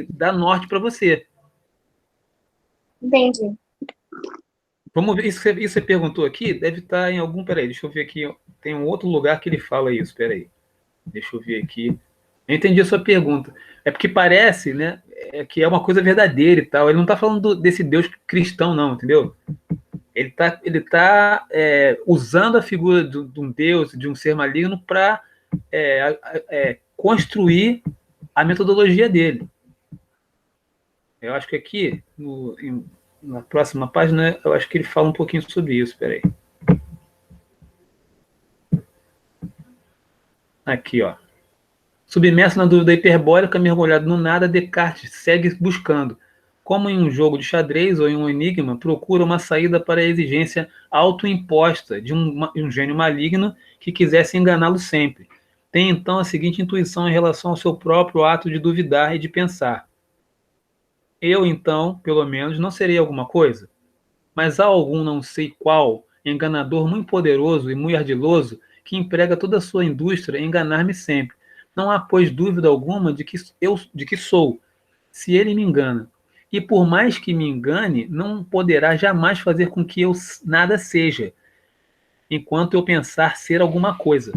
dar norte para você. Entendi. Vamos ver, isso que você perguntou aqui, deve estar em algum... Peraí, deixa eu ver aqui. Tem um outro lugar que ele fala isso, peraí. Deixa eu ver aqui. Eu entendi a sua pergunta. É porque parece, né, que é uma coisa verdadeira e tal. Ele não está falando desse Deus cristão, não, entendeu? Ele tá usando a figura de um Deus, de um ser maligno, para construir a metodologia dele. Eu acho que aqui, na próxima página, eu acho que ele fala um pouquinho sobre isso. Espera aí. Aqui, ó. Submerso na dúvida hiperbólica, mergulhado no nada, Descartes segue buscando. Como em um jogo de xadrez ou em um enigma, procura uma saída para a exigência autoimposta de um gênio maligno que quisesse enganá-lo sempre. Tem então a seguinte intuição em relação ao seu próprio ato de duvidar e de pensar. Eu, então, pelo menos, não serei alguma coisa? Mas há algum não sei qual, enganador muito poderoso e muito ardiloso, que emprega toda a sua indústria em enganar-me sempre. Não há, pois, dúvida alguma de que sou, se ele me engana. E por mais que me engane, não poderá jamais fazer com que eu nada seja, enquanto eu pensar ser alguma coisa.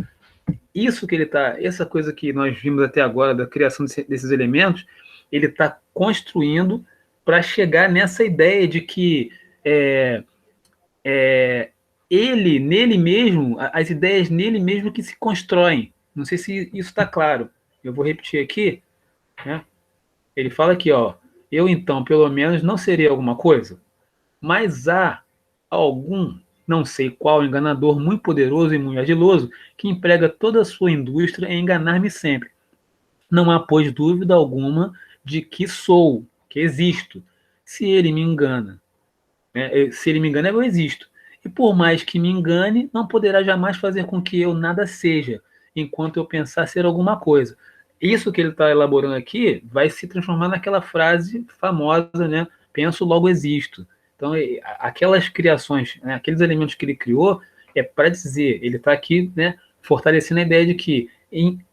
Isso que ele está, essa coisa que nós vimos até agora da criação desses elementos, ele está construindo para chegar nessa ideia de que ele, nele mesmo, as ideias nele mesmo que se constroem. Não sei se isso está claro. Eu vou repetir aqui, né? Ele fala aqui, ó, eu então, pelo menos, não seria alguma coisa, mas há algum, não sei qual, enganador muito poderoso e muito ardiloso, que emprega toda a sua indústria em enganar-me sempre. Não há, pois, dúvida alguma de que sou, que existo. Se ele me engana, né? Se ele me engana, eu existo. E por mais que me engane, não poderá jamais fazer com que eu nada seja, enquanto eu pensar ser alguma coisa. Isso que ele está elaborando aqui vai se transformar naquela frase famosa, né? Penso, logo existo. Então, aquelas criações, né? Aqueles elementos que ele criou, é para dizer, ele está aqui, né? Fortalecendo a ideia de que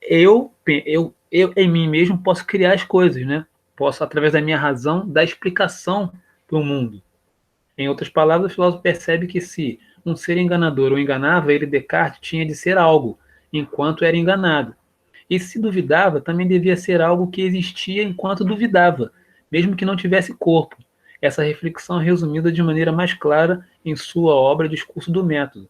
eu em mim mesmo posso criar as coisas, né? Posso, através da minha razão, dar explicação para o mundo. Em outras palavras, o filósofo percebe que se um ser enganador o enganava, ele, Descartes, tinha de ser algo, enquanto era enganado. E se duvidava, também devia ser algo que existia enquanto duvidava, mesmo que não tivesse corpo. Essa reflexão é resumida de maneira mais clara em sua obra Discurso do Método.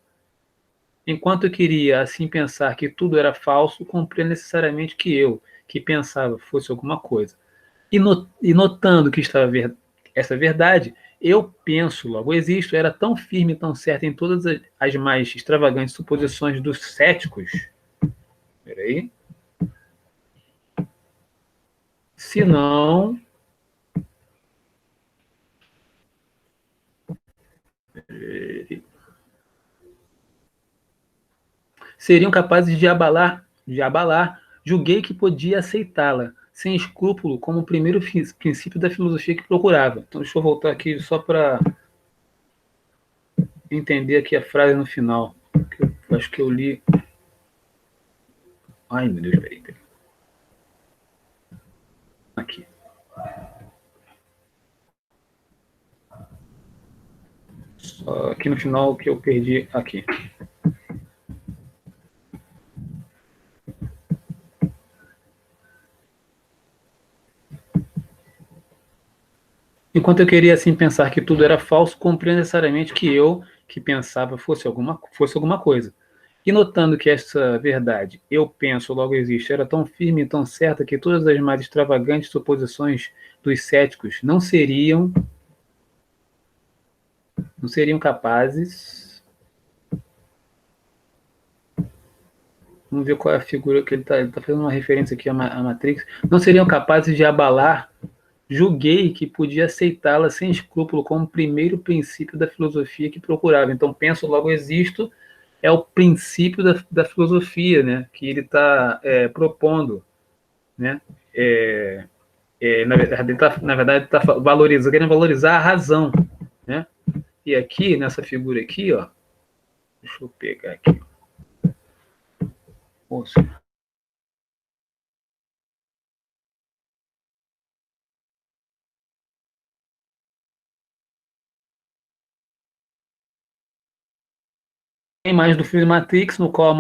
Enquanto eu queria assim pensar que tudo era falso, cumpria necessariamente que eu, que pensava, fosse alguma coisa. E notando que estava essa verdade, eu penso, logo existo, era tão firme e tão certa em todas as mais extravagantes suposições dos céticos. Peraí. Se não... seriam capazes de abalar, julguei que podia aceitá-la, sem escrúpulo, como o primeiro princípio da filosofia que procurava. Então, deixa eu voltar aqui só para entender aqui a frase no final. Eu acho que eu li... Ai, meu Deus, peraí. Aqui. Só aqui no final que eu perdi aqui. Enquanto eu queria assim pensar que tudo era falso, compreendo necessariamente que eu, que pensava, fosse alguma coisa. E notando que essa verdade, eu penso, logo existe, era tão firme e tão certa que todas as mais extravagantes suposições dos céticos não seriam Vamos ver qual é a figura que ele está. Ele está fazendo uma referência aqui à Matrix. Não seriam capazes de abalar. Julguei que podia aceitá-la sem escrúpulo como primeiro princípio da filosofia que procurava. Então, penso, logo existo, é o princípio da filosofia, né, que ele está propondo. Né? Na verdade, está valorizando, querendo valorizar a razão. Né? E aqui, nessa figura aqui, ó, deixa eu pegar aqui. Nossa. A imagem do filme Matrix, no qual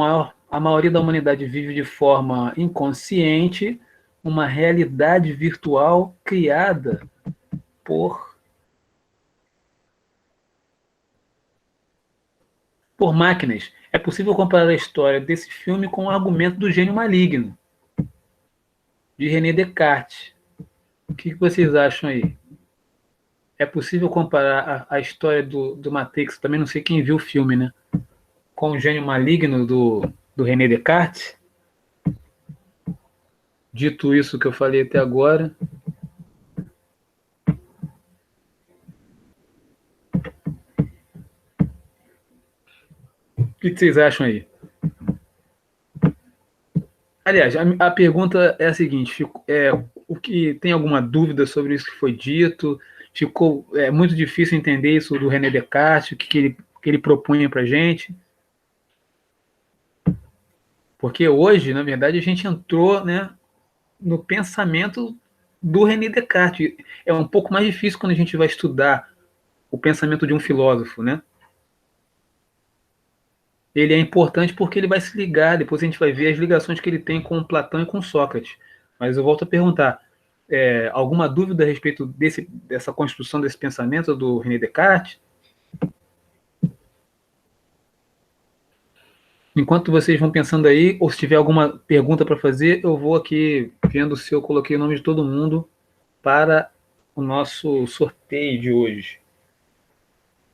a maioria da humanidade vive de forma inconsciente, uma realidade virtual criada por máquinas. É possível comparar a história desse filme com o argumento do gênio maligno, de René Descartes. O que vocês acham aí? É possível comparar a história do Matrix, também não sei quem viu o filme, né? Com o gênio maligno do René Descartes? Dito isso que eu falei até agora, o que vocês acham aí? Aliás, a pergunta é a seguinte: o que tem alguma dúvida sobre isso que foi dito? Ficou muito difícil entender isso do René Descartes, o que ele propunha para a gente? Porque hoje, na verdade, a gente entrou, né, no pensamento do René Descartes. É um pouco mais difícil quando a gente vai estudar o pensamento de um filósofo, né? Ele é importante porque ele vai se ligar, depois a gente vai ver as ligações que ele tem com Platão e com Sócrates. Mas eu volto a perguntar, alguma dúvida a respeito dessa construção desse pensamento do René Descartes? Enquanto vocês vão pensando aí, ou se tiver alguma pergunta para fazer, eu vou aqui vendo se eu coloquei o nome de todo mundo para o nosso sorteio de hoje.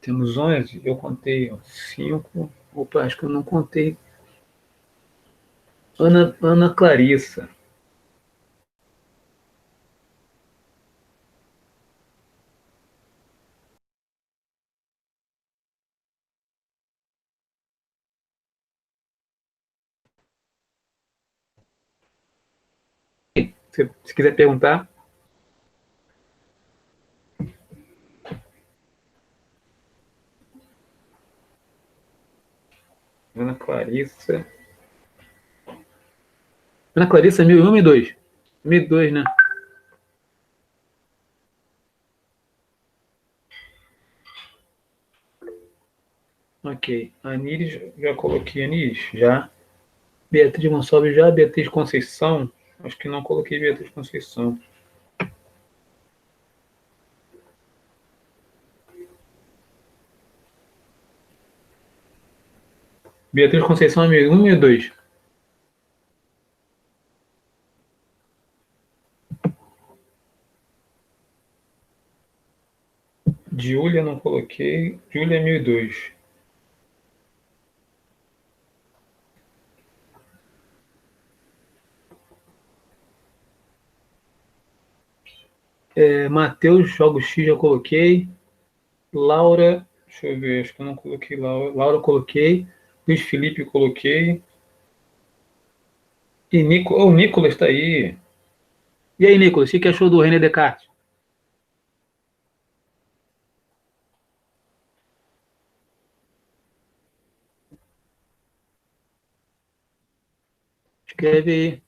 Temos 11, eu contei 5. Opa, acho que eu não contei. Ana Clarissa. Se quiser perguntar. Ana Clarissa. Ana Clarissa, 1001 e 2. 1002, né? Ok. Aníris, já coloquei Aníris? Já. Beatriz Gonçalves, já. Beatriz Conceição. Acho que não coloquei Beatriz Conceição. Beatriz Conceição, 1001 e 2. Júlia, não coloquei. Júlia, 1002. Matheus, Jogos X, já coloquei. Laura, deixa eu ver, acho que eu não coloquei Laura. Laura, coloquei. Luiz Felipe, coloquei. E o Nicolas está aí. E aí, Nicolas, o que achou do René Descartes? Escreve aí.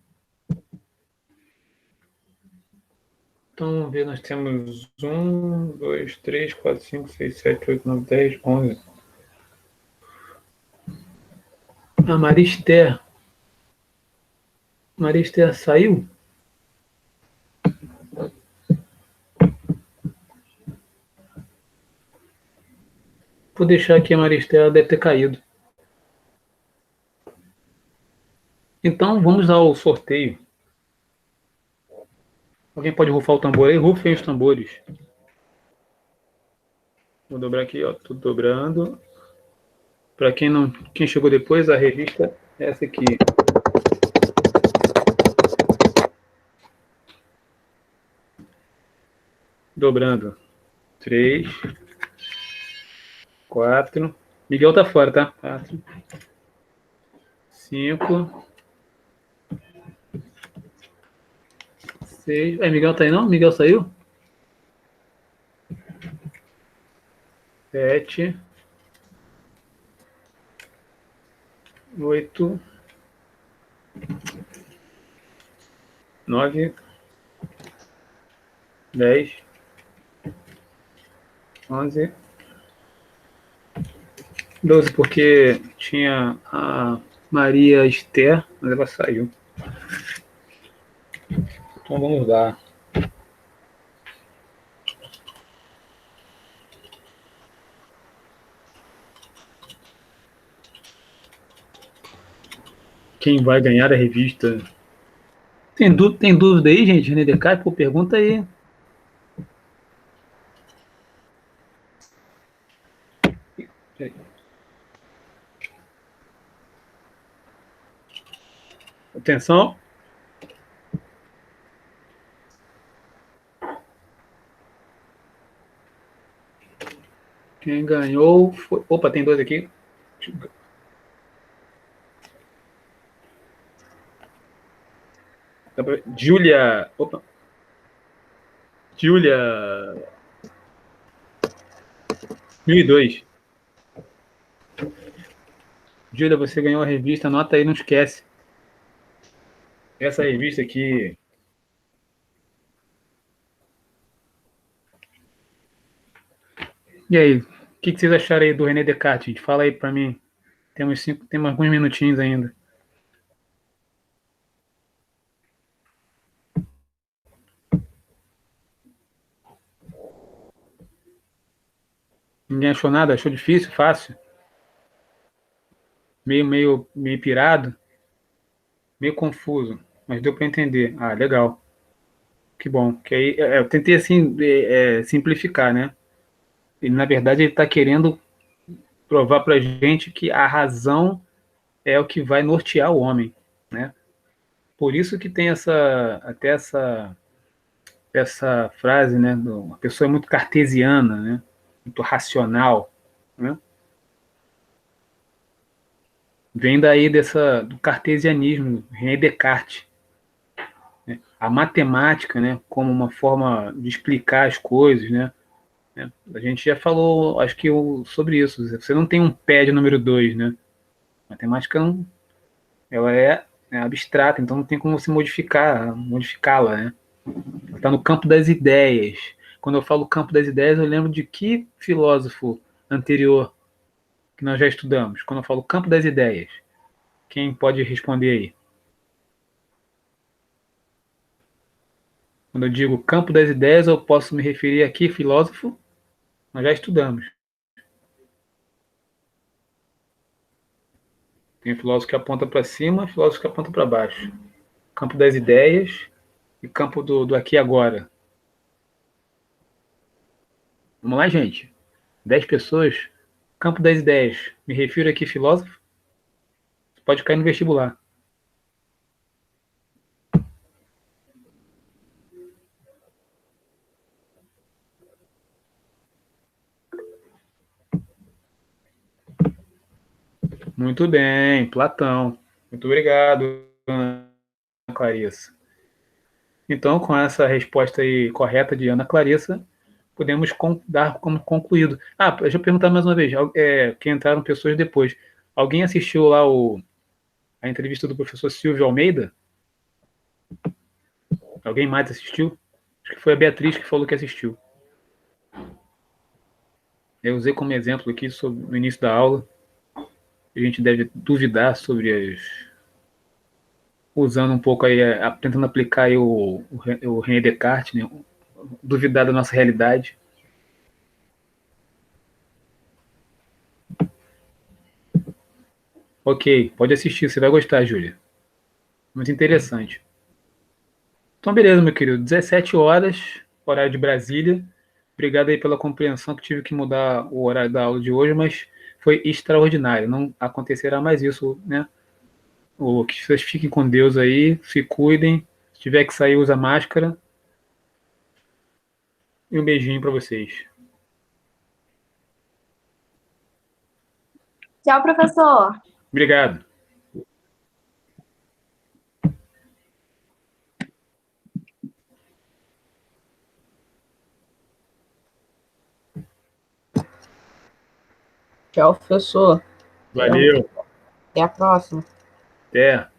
Então, vamos ver, nós temos 1, 2, 3, 4, 5, 6, 7, 8, 9, 10, 11. A Marister. Marister saiu? Vou deixar aqui a Marister, ela deve ter caído. Então, vamos ao sorteio. Alguém pode rufar o tambor aí? Rufem os tambores. Vou dobrar aqui, ó. Tô dobrando. Para quem chegou depois, a revista é essa aqui. Dobrando. 3, 4. Miguel tá fora, tá? 4, 5, 6. Miguel tá aí não? Miguel saiu? 7, 8, 9, 10, 11, 12, porque tinha a Maria Esther, mas ela saiu. Então vamos lá. Quem vai ganhar a revista? Tem dúvida aí, gente? René Descartes? Pô, pergunta aí. Atenção. Quem ganhou foi... Opa, tem 2 aqui. Júlia. Opa. Júlia. 1002. Júlia, você ganhou a revista. Anota aí, não esquece. Essa revista aqui. E aí, o que vocês acharam aí do René Descartes, gente? Fala aí pra mim. Temos alguns minutinhos ainda. Ninguém achou nada? Achou difícil? Fácil? Meio pirado? Meio confuso, mas deu para entender. Ah, legal. Que bom. Que aí, eu tentei assim simplificar, né? E na verdade ele está querendo provar para a gente que a razão é o que vai nortear o homem, né? Por isso que tem essa frase, né? A pessoa é muito cartesiana, né? Muito racional, né? Vem daí do cartesianismo, René Descartes, né? A matemática, né? Como uma forma de explicar as coisas, né? A gente já falou, acho que sobre isso. Você não tem um pé de número 2, né? A matemática não, ela é abstrata, então não tem como você modificá-la, né? Está no campo das ideias. Quando eu falo campo das ideias, eu lembro de que filósofo anterior que nós já estudamos? Quando eu falo campo das ideias, quem pode responder aí? Quando eu digo campo das ideias, eu posso me referir a que filósofo? Nós já estudamos. Tem filósofo que aponta para cima, filósofo que aponta para baixo. Campo das ideias e campo do aqui e agora. Vamos lá, gente. 10 pessoas. Campo das ideias. Me refiro aqui, filósofo. Pode cair no vestibular. Muito bem, Platão. Muito obrigado, Ana Clarissa. Então, com essa resposta aí correta de Ana Clarissa, podemos dar como concluído. Ah, deixa eu perguntar mais uma vez, que entraram pessoas depois. Alguém assistiu lá a entrevista do professor Silvio Almeida? Alguém mais assistiu? Acho que foi a Beatriz que falou que assistiu. Eu usei como exemplo aqui no início da aula. A gente deve duvidar sobre usando um pouco aí, tentando aplicar aí o René Descartes, né? Duvidar da nossa realidade. Ok, pode assistir, você vai gostar, Júlia. Muito interessante. Então, beleza, meu querido. 17 horas, horário de Brasília. Obrigado aí pela compreensão que tive que mudar o horário da aula de hoje, mas foi extraordinário. Não acontecerá mais isso, né? Que vocês fiquem com Deus aí, se cuidem. Se tiver que sair, usa máscara. e um beijinho para vocês. Tchau, professor. Obrigado. Tchau, professor. Valeu. Até a próxima. Até.